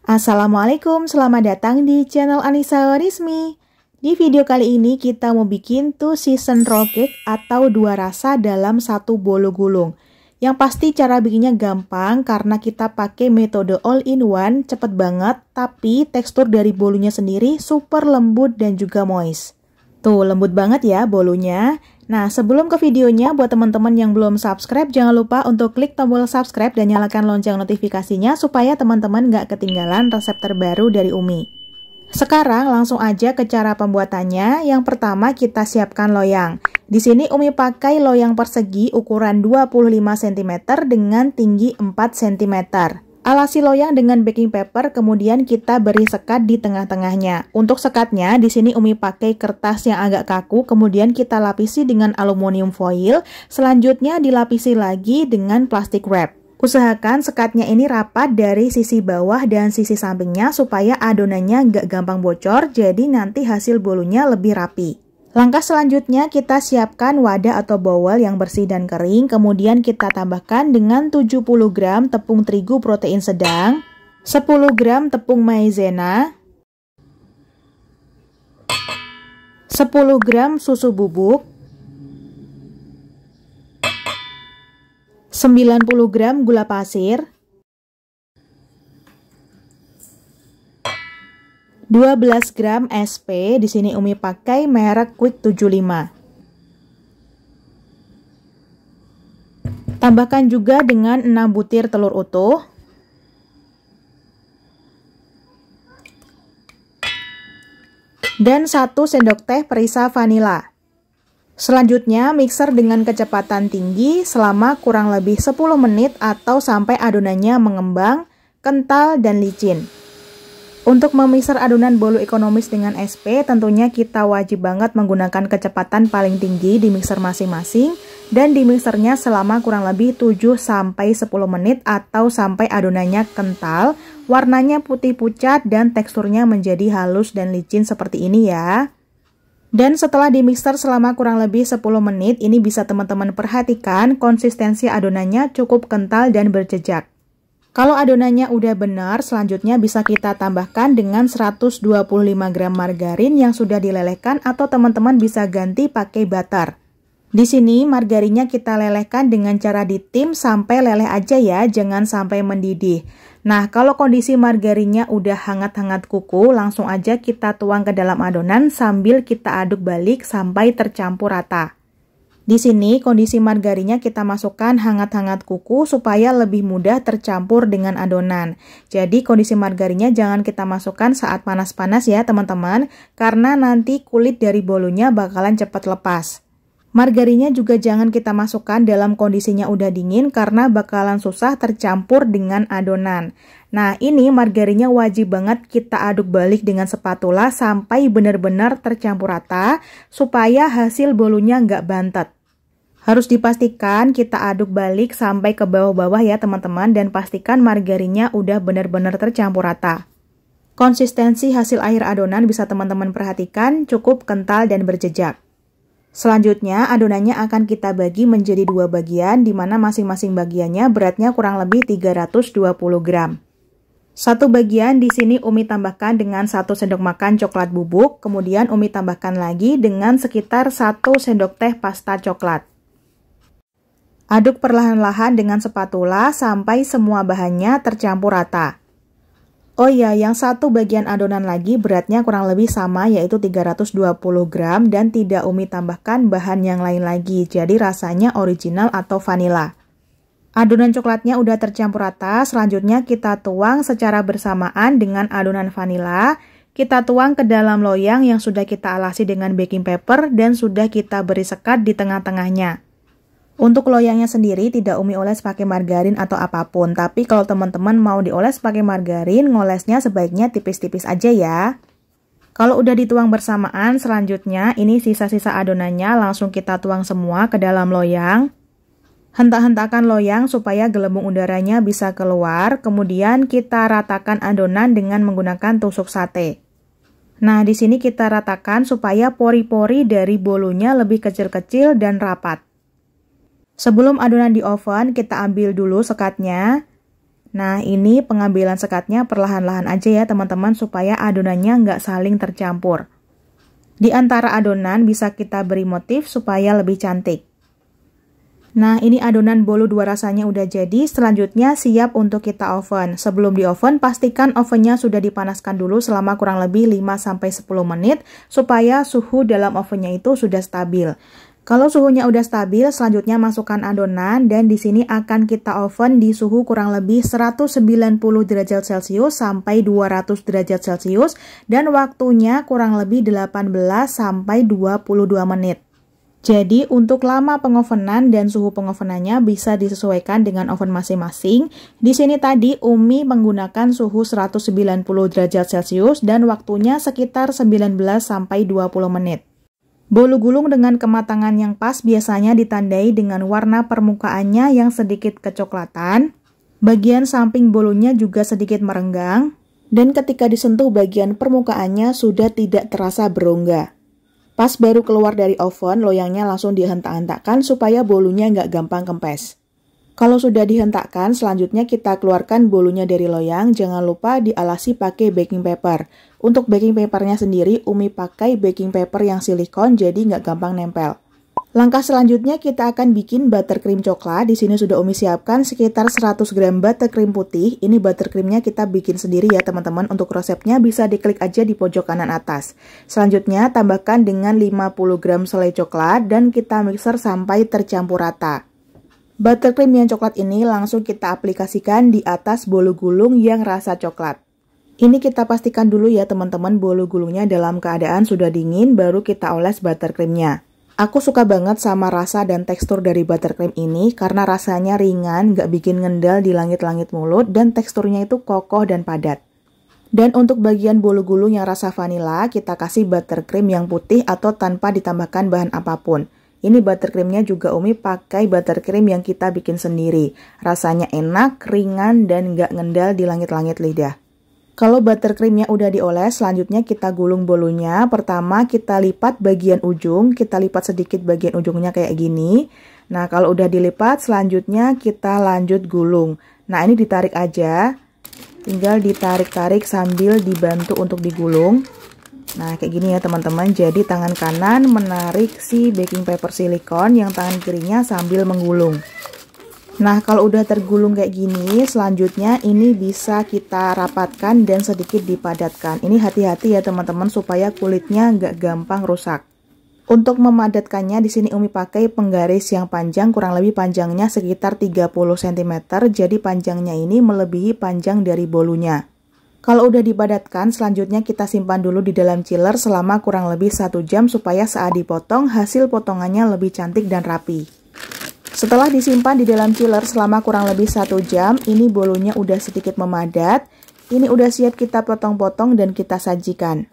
Assalamualaikum, selamat datang di channel Anissa Warismi. Di video kali ini kita mau bikin two season roll cake atau dua rasa dalam satu bolu gulung. Yang pasti cara bikinnya gampang karena kita pakai metode all in one, cepet banget, tapi tekstur dari bolunya sendiri super lembut dan juga moist. Tuh, lembut banget ya bolunya. Nah, sebelum ke videonya, buat teman-teman yang belum subscribe, jangan lupa untuk klik tombol subscribe dan nyalakan lonceng notifikasinya supaya teman-teman gak ketinggalan resep terbaru dari Umi. Sekarang langsung aja ke cara pembuatannya. Yang pertama kita siapkan loyang. Di sini Umi pakai loyang persegi ukuran 25 cm dengan tinggi 4 cm. Alasi loyang dengan baking paper, kemudian kita beri sekat di tengah-tengahnya. Untuk sekatnya, di sini Umi pakai kertas yang agak kaku, kemudian kita lapisi dengan aluminium foil. Selanjutnya dilapisi lagi dengan plastik wrap. Usahakan sekatnya ini rapat dari sisi bawah dan sisi sampingnya supaya adonannya nggak gampang bocor, jadi nanti hasil bolunya lebih rapi. Langkah selanjutnya kita siapkan wadah atau bowl yang bersih dan kering, kemudian kita tambahkan dengan 70 gram tepung terigu protein sedang, 10 gram tepung maizena, 10 gram susu bubuk, 90 gram gula pasir, 12 gram SP, di sini Umi pakai merek Quick 75. Tambahkan juga dengan 6 butir telur utuh. Dan 1 sendok teh perisa vanila. Selanjutnya mixer dengan kecepatan tinggi selama kurang lebih 10 menit atau sampai adonannya mengembang, kental, dan licin. Untuk memixer adonan bolu ekonomis dengan SP, tentunya kita wajib banget menggunakan kecepatan paling tinggi di mixer masing-masing dan di mixernya selama kurang lebih 7-10 menit atau sampai adonannya kental, warnanya putih pucat dan teksturnya menjadi halus dan licin seperti ini ya. Dan setelah di mixer selama kurang lebih 10 menit, ini bisa teman-teman perhatikan konsistensi adonannya cukup kental dan berjejak. Kalau adonannya udah benar, selanjutnya bisa kita tambahkan dengan 125 gram margarin yang sudah dilelehkan atau teman-teman bisa ganti pakai butter. Di sini margarinnya kita lelehkan dengan cara ditim sampai leleh aja ya, jangan sampai mendidih. Nah, kalau kondisi margarinnya udah hangat-hangat kuku, langsung aja kita tuang ke dalam adonan sambil kita aduk balik sampai tercampur rata. Di sini kondisi margarinnya kita masukkan hangat-hangat kuku supaya lebih mudah tercampur dengan adonan. Jadi kondisi margarinnya jangan kita masukkan saat panas-panas ya teman-teman, karena nanti kulit dari bolunya bakalan cepat lepas. Margarinnya juga jangan kita masukkan dalam kondisinya udah dingin karena bakalan susah tercampur dengan adonan. Nah, ini margarinnya wajib banget kita aduk balik dengan spatula sampai benar-benar tercampur rata supaya hasil bolunya nggak bantet. Harus dipastikan kita aduk balik sampai ke bawah-bawah ya teman-teman, dan pastikan margarinnya udah benar-benar tercampur rata. Konsistensi hasil akhir adonan bisa teman-teman perhatikan cukup kental dan berjejak. Selanjutnya adonannya akan kita bagi menjadi 2 bagian, di mana masing-masing bagiannya beratnya kurang lebih 320 gram. Satu bagian di sini Umi tambahkan dengan 1 sendok makan coklat bubuk, kemudian Umi tambahkan lagi dengan sekitar 1 sendok teh pasta coklat. Aduk perlahan-lahan dengan spatula sampai semua bahannya tercampur rata. Oh ya, yang satu bagian adonan lagi beratnya kurang lebih sama, yaitu 320 gram dan tidak Umi tambahkan bahan yang lain lagi, jadi rasanya original atau vanila. Adonan coklatnya udah tercampur rata, selanjutnya kita tuang secara bersamaan dengan adonan vanila. Kita tuang ke dalam loyang yang sudah kita alasi dengan baking paper dan sudah kita beri sekat di tengah-tengahnya. Untuk loyangnya sendiri tidak Umi oles pakai margarin atau apapun, tapi kalau teman-teman mau dioles pakai margarin, ngolesnya sebaiknya tipis-tipis aja ya. Kalau udah dituang bersamaan, selanjutnya ini sisa-sisa adonannya langsung kita tuang semua ke dalam loyang. Hentak-hentakan loyang supaya gelembung udaranya bisa keluar, kemudian kita ratakan adonan dengan menggunakan tusuk sate. Nah, di sini kita ratakan supaya pori-pori dari bolunya lebih kecil-kecil dan rapat. Sebelum adonan di oven, kita ambil dulu sekatnya. Nah, ini pengambilan sekatnya perlahan-lahan aja ya teman-teman supaya adonannya nggak saling tercampur. Di antara adonan bisa kita beri motif supaya lebih cantik. Nah, ini adonan bolu dua rasanya udah jadi, selanjutnya siap untuk kita oven. Sebelum di oven, pastikan ovennya sudah dipanaskan dulu selama kurang lebih 5-10 menit supaya suhu dalam ovennya itu sudah stabil. Kalau suhunya udah stabil, selanjutnya masukkan adonan dan di sini akan kita oven di suhu kurang lebih 190 derajat Celcius sampai 200 derajat Celcius dan waktunya kurang lebih 18 sampai 22 menit. Jadi untuk lama pengovenan dan suhu pengovenannya bisa disesuaikan dengan oven masing-masing. Di sini tadi Umi menggunakan suhu 190 derajat Celcius dan waktunya sekitar 19 sampai 20 menit. Bolu gulung dengan kematangan yang pas biasanya ditandai dengan warna permukaannya yang sedikit kecoklatan. Bagian samping bolunya juga sedikit merenggang. Dan ketika disentuh bagian permukaannya sudah tidak terasa berongga. Pas baru keluar dari oven, loyangnya langsung dihentak-hentakkan supaya bolunya nggak gampang kempes. Kalau sudah dihentakkan, selanjutnya kita keluarkan bolunya dari loyang. Jangan lupa dialasi pakai baking paper. Untuk baking papernya sendiri, Umi pakai baking paper yang silikon, jadi nggak gampang nempel. Langkah selanjutnya kita akan bikin buttercream coklat. Di sini sudah Umi siapkan sekitar 100 gram buttercream putih. Ini buttercreamnya kita bikin sendiri ya teman-teman. Untuk resepnya bisa diklik aja di pojok kanan atas. Selanjutnya tambahkan dengan 50 gram selai coklat dan kita mixer sampai tercampur rata. Buttercream yang coklat ini langsung kita aplikasikan di atas bolu gulung yang rasa coklat. Ini kita pastikan dulu ya teman-teman, bolu gulungnya dalam keadaan sudah dingin baru kita oles buttercreamnya. Aku suka banget sama rasa dan tekstur dari buttercream ini karena rasanya ringan, gak bikin ngendal di langit-langit mulut dan teksturnya itu kokoh dan padat. Dan untuk bagian bolu gulung yang rasa vanila, kita kasih buttercream yang putih atau tanpa ditambahkan bahan apapun. Ini buttercreamnya juga Umi pakai buttercream yang kita bikin sendiri. Rasanya enak, ringan, dan gak ngendal di langit-langit lidah. Kalau buttercreamnya udah dioles, selanjutnya kita gulung bolunya. Pertama kita lipat bagian ujung, kita lipat sedikit bagian ujungnya kayak gini. Nah kalau udah dilipat, selanjutnya kita lanjut gulung. Nah ini ditarik aja, tinggal ditarik-tarik sambil dibantu untuk digulung. Nah kayak gini ya teman-teman, jadi tangan kanan menarik si baking paper silikon, yang tangan kirinya sambil menggulung. Nah kalau udah tergulung kayak gini, selanjutnya ini bisa kita rapatkan dan sedikit dipadatkan. Ini hati-hati ya teman-teman supaya kulitnya nggak gampang rusak. Untuk memadatkannya di sini Umi pakai penggaris yang panjang, kurang lebih panjangnya sekitar 30 cm, jadi panjangnya ini melebihi panjang dari bolunya. Kalau udah dipadatkan, selanjutnya kita simpan dulu di dalam chiller selama kurang lebih 1 jam supaya saat dipotong, hasil potongannya lebih cantik dan rapi. Setelah disimpan di dalam chiller selama kurang lebih 1 jam, ini bolunya udah sedikit memadat. Ini udah siap kita potong-potong dan kita sajikan.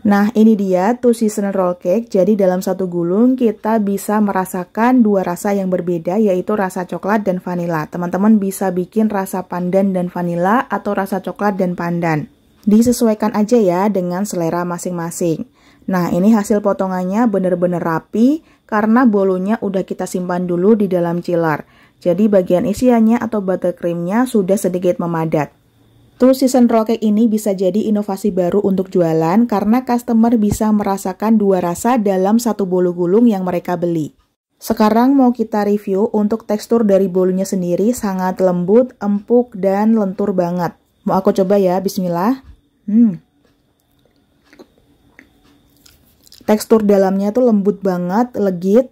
Nah, ini dia two season roll cake. Jadi dalam satu gulung kita bisa merasakan dua rasa yang berbeda, yaitu rasa coklat dan vanila. Teman-teman bisa bikin rasa pandan dan vanila atau rasa coklat dan pandan. Disesuaikan aja ya dengan selera masing-masing. Nah, ini hasil potongannya bener-bener rapi karena bolunya udah kita simpan dulu di dalam chiller. Jadi bagian isiannya atau buttercreamnya sudah sedikit memadat. Two season roll cake ini bisa jadi inovasi baru untuk jualan karena customer bisa merasakan dua rasa dalam satu bolu gulung yang mereka beli. Sekarang mau kita review untuk tekstur dari bolunya sendiri, sangat lembut, empuk, dan lentur banget. Mau aku coba ya, bismillah. Tekstur dalamnya tuh lembut banget, legit.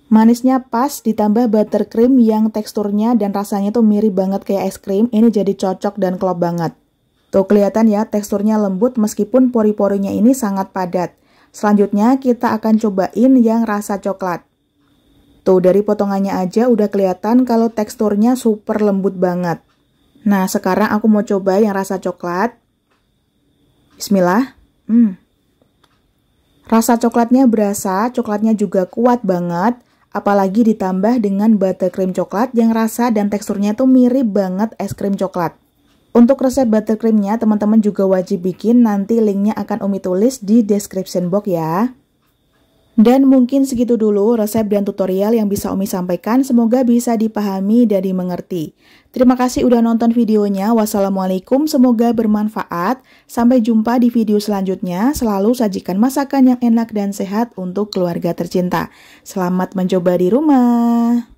Manisnya pas, ditambah buttercream yang teksturnya dan rasanya tuh mirip banget kayak es krim. Ini jadi cocok dan klop banget. Tuh kelihatan ya, teksturnya lembut meskipun pori-porinya ini sangat padat. Selanjutnya kita akan cobain yang rasa coklat. Tuh dari potongannya aja udah kelihatan kalau teksturnya super lembut banget. Nah sekarang aku mau coba yang rasa coklat. Bismillah. Rasa coklatnya berasa, coklatnya juga kuat banget. Apalagi ditambah dengan buttercream coklat yang rasa dan teksturnya tuh mirip banget es krim coklat. Untuk resep buttercreamnya teman-teman juga wajib bikin, nanti linknya akan Umi tulis di description box ya. Dan mungkin segitu dulu resep dan tutorial yang bisa Umi sampaikan. Semoga bisa dipahami dan dimengerti. Terima kasih udah nonton videonya. Wassalamualaikum, semoga bermanfaat. Sampai jumpa di video selanjutnya. Selalu sajikan masakan yang enak dan sehat untuk keluarga tercinta. Selamat mencoba di rumah.